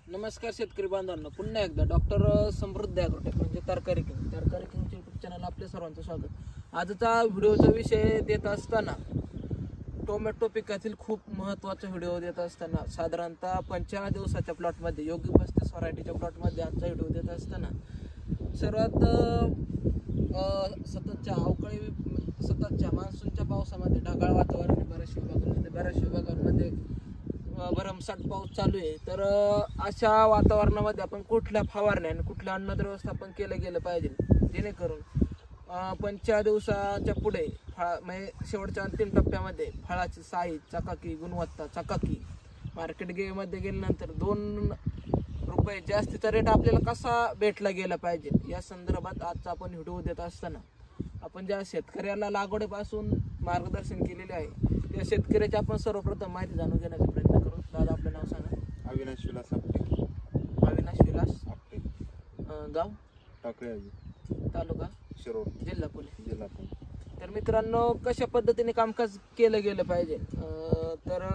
नमस्कार शेतकरी बांधवांनो, पुन्हा एकदा डॉक्टर समृद्ध ॲग्रोटेक म्हणजे तरकारी किंग यूट्यूब चॅनल आपल्या सर्वांचं स्वागत। आजचा व्हिडिओचा विषय देत असताना टोमॅटो पिकातील खूप महत्त्वाचा व्हिडिओ देत असताना साधारणतः 55 दिवसाच्या प्लॉटमध्ये योगी 35 व्हरायटीच्या प्लॉटमध्ये आजचा व्हिडिओ देत असताना सर्वात सततच्या मान्सूनच्या पावसामध्ये ढगाळ वातावरण बऱ्याचशा विभागांमध्ये भरमसाठ पाऊस चालू आहे। तर अशा वातावरणामध्ये आपण कुठल्या फवारण्या आणि कुठल्या अन्नद्रव्य व्यवस्थापन केलं गेलं पाहिजे जेणेकरून 55 दिवसाच्या पुढे म्हणजे शेवटच्या अंतिम टप्प्यामध्ये फळाची साईज, चकाकी, गुणवत्ता, चकाकी मार्केट मध्ये गेल्यानंतर 2 रुपये जास्तीचा रेट आपल्याला कसा भेटला गेला पाहिजे या संदर्भात आजचा आपण व्हिडिओ देत असताना आपण ज्या शेतकऱ्याला लागवडीपासून मार्गदर्शन केलेले आहे त्या शेतकऱ्याची आपण सर्वप्रथम माहिती जाणून घेण्याचा प्रयत्न करू। दादा, आपलं नाव सांगा। अविनाश विलास आपटे। अविनाश विलास आपटे, गाव टाकळे, तालुका शिरोळ, जिल्हा पुणे। तर मित्रांनो, कशा पद्धतीने कामकाज केलं गेलं पाहिजे तर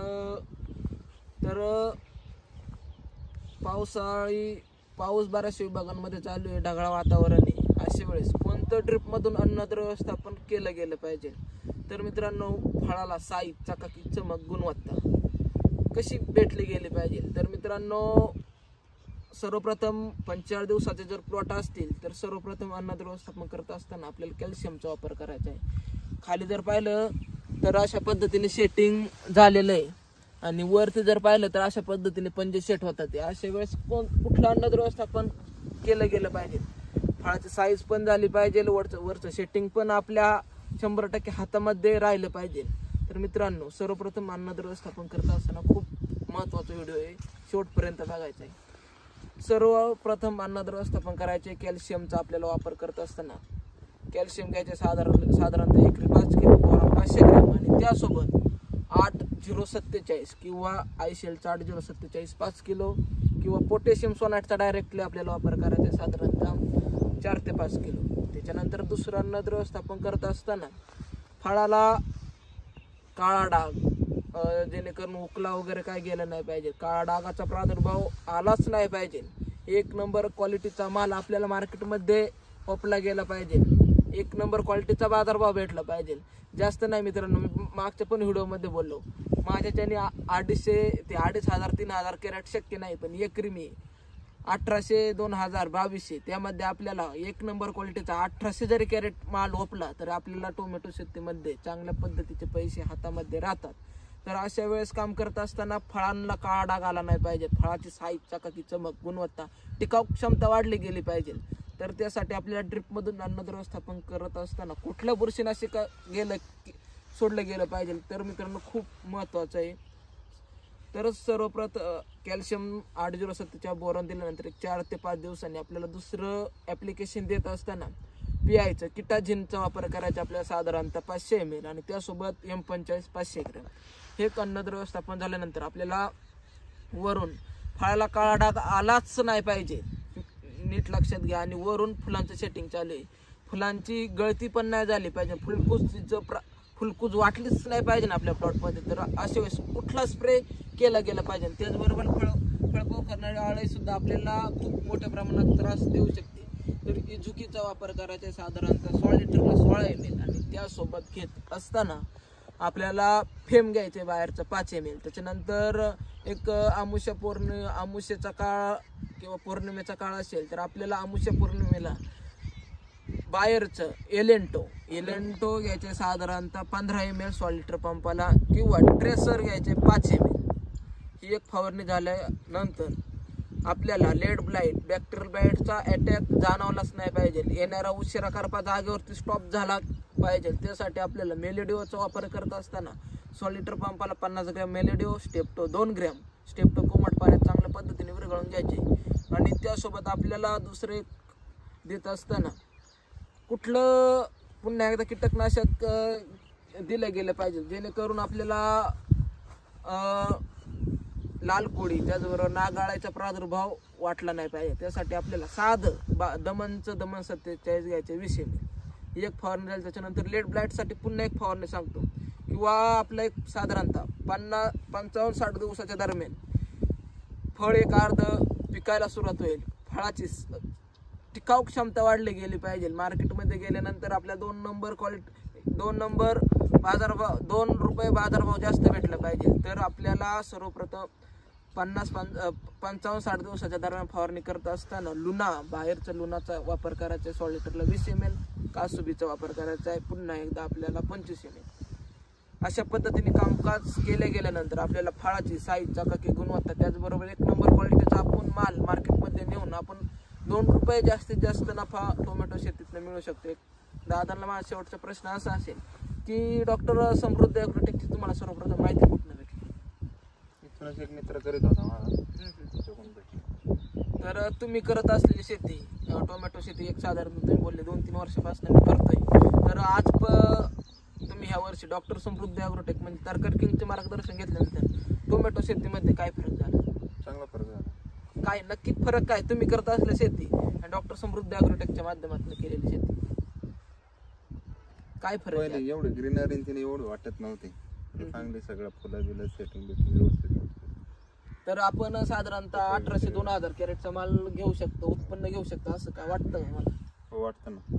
पाऊस बऱ्याचशा विभागांमध्ये चालू आहे, ढगाळ वातावरण आहे। अशा वेळेस कोणतं ड्रिप मधून अन्नद्रव्य व्यवस्थापन केलं गेलं पाहिजे? तर मित्रांनो, फळाला साईज, चकाकी, चमक, गुणवत्ता कशी भेटली गेली पाहिजे? तर मित्रांनो, सर्वप्रथम 45 दिवसाचे जर प्लॉट असतील तर सर्वप्रथम अन्नद्रव्य व्यवस्थापन करत असताना आपल्याला कॅल्शियमचा वापर करायचा आहे। खाली जर पाहिलं तर अशा पद्धतीने सेटिंग झालेलं आहे आणि वरती जर पाहिलं तर अशा पद्धतीने पंजे सेट होतात। अशा वेळेस कुठलं अन्नद्रव्य व्यवस्थापन केलं गेलं पाहिजे? फळाची साईज पण झाली पाहिजे, वरचं सेटिंग पण आपल्या 100% हातामध्ये राहिलं पाहिजे। तर मित्रांनो, सर्वप्रथम अन्नद्रव्य व्यवस्थापन करत असताना खूप महत्त्वाचा व्हिडिओ आहे, शेवटपर्यंत बघायचा आहे। सर्वप्रथम अन्नद्रव्य व्यवस्थापन करायचे कॅल्शियमचा आपल्याला वापर करत असताना कॅल्शियम घ्यायचे साधारणतः एकरी 5 किलो, बोरॉन 500 ग्रॅम आणि त्यासोबत 8047 किंवा आयशेलचा 8047 5 किलो किंवा पोटॅशियम सोनाटचा डायरेक्टली आपल्याला वापर करायचा साधारणतः 4 ते 5 किलो। त्याच्यानंतर दुसरं अन्नद्रव्य व्यवस्थापन करत असताना फळाला काळा डाग जेणेकरून उकला वगैरे काय गेलं नाही पाहिजे, काळा डागाचा प्रादुर्भाव आलाच नाही पाहिजे, 1 नंबर क्वालिटीचा माल आपल्याला मार्केटमध्ये ओपला गेला पाहिजे, 1 नंबर क्वालिटीचा बाजारभाव भेटला पाहिजे। जास्त नाही मित्रांनो, मी मागच्या पण व्हिडिओमध्ये बोललो, माझ्याच्याने 250 ते 2500 3000 कॅरेट शक्य नाही, पण एकरी मी 1800 2000 2200 त्यामध्ये आपल्याला 1 नंबर क्वालिटीचा 1800 जरी कॅरेट माल ओपला तर आपल्याला टोमॅटो शेतीमध्ये चांगल्या पद्धतीचे पैसे हातामध्ये राहतात। तर अशा वेळेस काम करत असताना फळांना काळा डाग आला नाही पाहिजे, फळाची साईज, चकाकी, चमक, गुणवत्ता, टिकाऊ क्षमता वाढली गेली पाहिजे। तर त्यासाठी आपल्याला ड्रिपमधून अन्नद्रव्य व्यवस्थापन करत असताना कुठल्या बुरशीनाशक सोडलं गेलं पाहिजे तर मित्रांनो खूप महत्त्वाचं आहे। तर सर्वप्रथम कॅल्शियम 8047 बोरॉन दिल्यानंतर 4 ते 5 दिवसांनी आपल्याला दुसरं ॲप्लिकेशन देत असताना पिआयचं किटाझिनचा वापर करायचा आपल्याला साधारणतः 500 ml आणि त्यासोबत M45 500 ग्रॅम। हे अन्नद्रव्य व्यवस्थापन झाल्यानंतर आपल्याला वरून फळाला काळा डाग आलाच नाही पाहिजे, नीट लक्षात घ्या। आणि वरून फुलांचं सेटिंग चालू आहे, फुलांची गळती पण नाही झाली पाहिजे, फुलकूज वाटलीच नाही पाहिजे ना आपल्या प्लॉटमध्ये। तर अशा वेळेस कुठला स्प्रे केला गेला पाहिजे? त्याचबरोबर फळगव करणारी आळी सुद्धा आपल्याला खूप मोठ्या प्रमाणात त्रास देऊ शकते। तर इझुकीचा वापर करायचा साधारणतः 100 लिटरला 16 ml आणि त्यासोबत घेत असताना आपल्याला फेम घ्यायचे बाहेरचं 5 ml। त्याच्यानंतर एक अमुष्याचा काळ किंवा पौर्णिमेचा काळ असेल तर आपल्याला अमुष्या पौर्णिमेला बाहेरचं एलेंटो घ्यायचे साधारणतः 15 ml 100 लिटर पंपाला किंवा ट्रेसर घ्यायचे 5 ml। ही एक फवारणी झाल्यानंतर आपल्याला लेड ब्लाइट, बॅक्टेरियल ब्लाइटचा अटॅक जाणवलाच नाही पाहिजे, येणारा उशिरा करपा जागेवरती स्टॉप झाला पाहिजे। त्यासाठी आपल्याला मेलेडिओचा वापर करत असताना 100 लिटर पंपाला 50 ग्रॅम मेलेडिओ, स्टेप्टो 2 ग्रॅम, स्टेप्टो कोमट पाण्यात चांगल्या पद्धतीने विरघळून घ्यायचे। आणि त्यासोबत आपल्याला दुसरे देत असताना कुठलं पुन्हा एकदा कीटकनाशक दिलं गेलं पाहिजे जेणेकरून आपल्याला लाल कोळी त्याचबरोबर नागाळाचा प्रादुर्भाव वाटला नाही पाहिजे। त्यासाठी आपल्याला साधं दमन 47 घ्यायचे 20 ml, एक फवारणी झाली। त्याच्यानंतर लेड ब्लाइटसाठी पुन्हा एक फवारणी सांगतो किंवा आपलं एक साधारणतः 55-60 दिवसाच्या दरम्यान फळ एक अर्ध पिकायला सुरुवात होईल, फळाची टिकाऊ क्षमता वाढली गेली पाहिजे. मार्केटमध्ये गेल्यानंतर आपल्या 2 नंबर बाजारभाव, 2 रुपये बाजारभाव जास्त भेटला पाहिजे. तर आपल्याला सर्वप्रथम 55-60 दिवसाच्या दरम्यान फवारणी करत असताना लुना, बाहेरचा लुनाचा वापर करायचा आहे. 100 लिटरला 20 ml, कासुबीचा वापर करायचा आहे पुन्हा एकदा आपल्याला 25 ml. अशा पद्धतीने कामकाज केले गेल्यानंतर आपल्याला फळाची साईज, चकाकी, गुणवत्ता, त्याचबरोबर 1 नंबर क्वालिटीचा आपण माल मार्केटमध्ये नेऊन आपण 2 रुपये जास्तीत जास्त नफा टोमॅटो शेतीतनं मिळू शकतो. दादांना माझा शेवटचा प्रश्न असा असेल की डॉक्टर समृद्धी ॲग्रोटेकची तुम्हाला सर्वप्रथम माहिती कुठून भेटली? इथूनच एक मित्र करीत होता मला, त्याच्याकडून भेटली. तर तुम्ही करत असलेली शेती, टोमॅटो शेती एक साधारण तुम्ही बोलले 2-3 वर्षापासून मी करतोय. तर आज तुम्ही ह्या वर्षी डॉक्टर समृद्धी ॲग्रोटेक म्हणजे तरकारी किंगचे मार्गदर्शन घेतल्यानंतर टोमॅटो शेतीमध्ये काय फरक झाला? चांगला फरक झाला. काय नक्की फरक काय तुम्ही करत असलेली शेती आणि डॉक्टर समृद्धी ॲग्रोटेकच्या माध्यमातून केलेली शेती, काय फरक आहे? पहिले एवढे ग्रीनरी तिने एवढं वाटत नव्हते. चांगले सगळं फुलं बिलं सेटिंग व्यवस्थित होते. तर आपण साधारणतः 1800-2000 कॅरेटचा माल घेऊ शकतो, उत्पन्न घेऊ शकतो, असं काय वाटतं मला? हो वाटतं ना.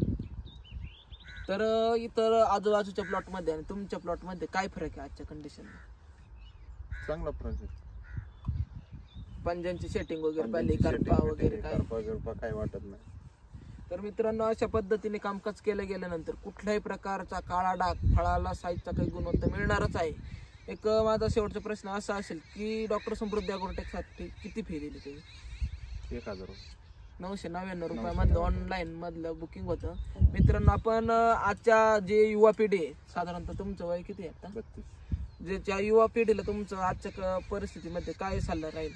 तर इतर आजूबाजूच्या प्लॉटमध्ये आणि तुमच्या प्लॉटमध्ये काय फरक आहे आजच्या कंडिशनमध्ये? चांगला फरक आहे. पंजांची सेटिंग वगैरे पाहिली, करपा वगैरे काय? करपा काय वाटत नाही. तर मित्रांनो, अशा पद्धतीने कामकाज केलं गेल्यानंतर कुठल्याही प्रकारचा काळा डाग, फळाला साईजचा काही गुणवत्ता मिळणारच आहे. एक माझा शेवटचा प्रश्न असा असेल की डॉक्टर समृद्धी ॲग्रोटेकसाठी किती फी दिली तुम्ही? 1000 999 रुपयामधलं ऑनलाईन मधलं बुकिंग होतं. मित्रांनो, आपण आजच्या जे युवा पिढी आहे, साधारणतः तुमचं वय किती आहे आता? 32. जे ज्या युवा पिढीला तुमचं आजच्या परिस्थितीमध्ये काय सल्ला राहील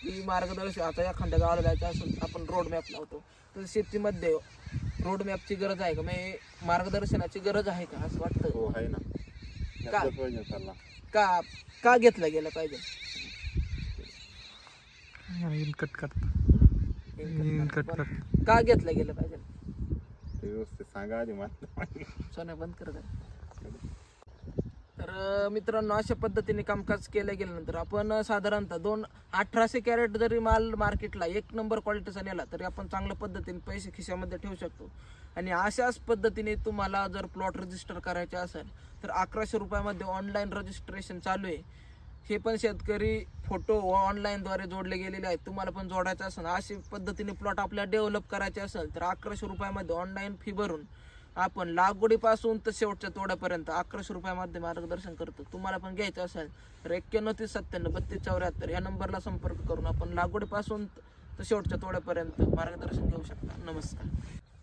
की मार्गदर्शन, आता एखाद्या गावाला जायचं असेल आपण रोड मॅप लावतो, तर शेतीमध्ये रोड मॅपची गरज आहे का, म्हणजे मार्गदर्शनाची गरज आहे का असं वाटतं? हो आहे ना. का? पाहिजे सल्ला. का घेतला गेला पाहिजे? का घेतला गेला पाहिजे? ते व्यवस्थित सांगा आधी मला. सोन्या बंद कर. तर मित्रांनो, अशा पद्धतीने कामकाज केलं गेल्यानंतर आपण साधारणतः 1800 कॅरेट जरी माल मार्केटला 1 नंबर क्वालिटीचा नेला तरी आपण चांगल्या पद्धतीने पैसे खिशामध्ये ठेवू शकतो. आणि अशाच पद्धतीने तुम्हाला जर प्लॉट रजिस्टर करायचे असेल तर 1100 रुपयामध्ये ऑनलाईन रजिस्ट्रेशन चालू आहे. हे पण शेतकरी फोटो ऑनलाईनद्वारे जोडले गेलेले आहेत. तुम्हाला पण जोडायचं असेल, अशी पद्धतीने प्लॉट आपल्याला डेव्हलप करायचे असेल तर 1100 रुपयामध्ये ऑनलाईन फी भरून आपण लागवडीपासून तर शेवटच्या तोड्यापर्यंत 1100 रुपयामध्ये मार्गदर्शन करतो. तुम्हाला पण घ्यायचं असेल तर 91 30 97 32 74 या नंबरला संपर्क करून आपण लागवडीपासून तर शेवटच्या तोड्यापर्यंत मार्गदर्शन घेऊ शकता. नमस्कार.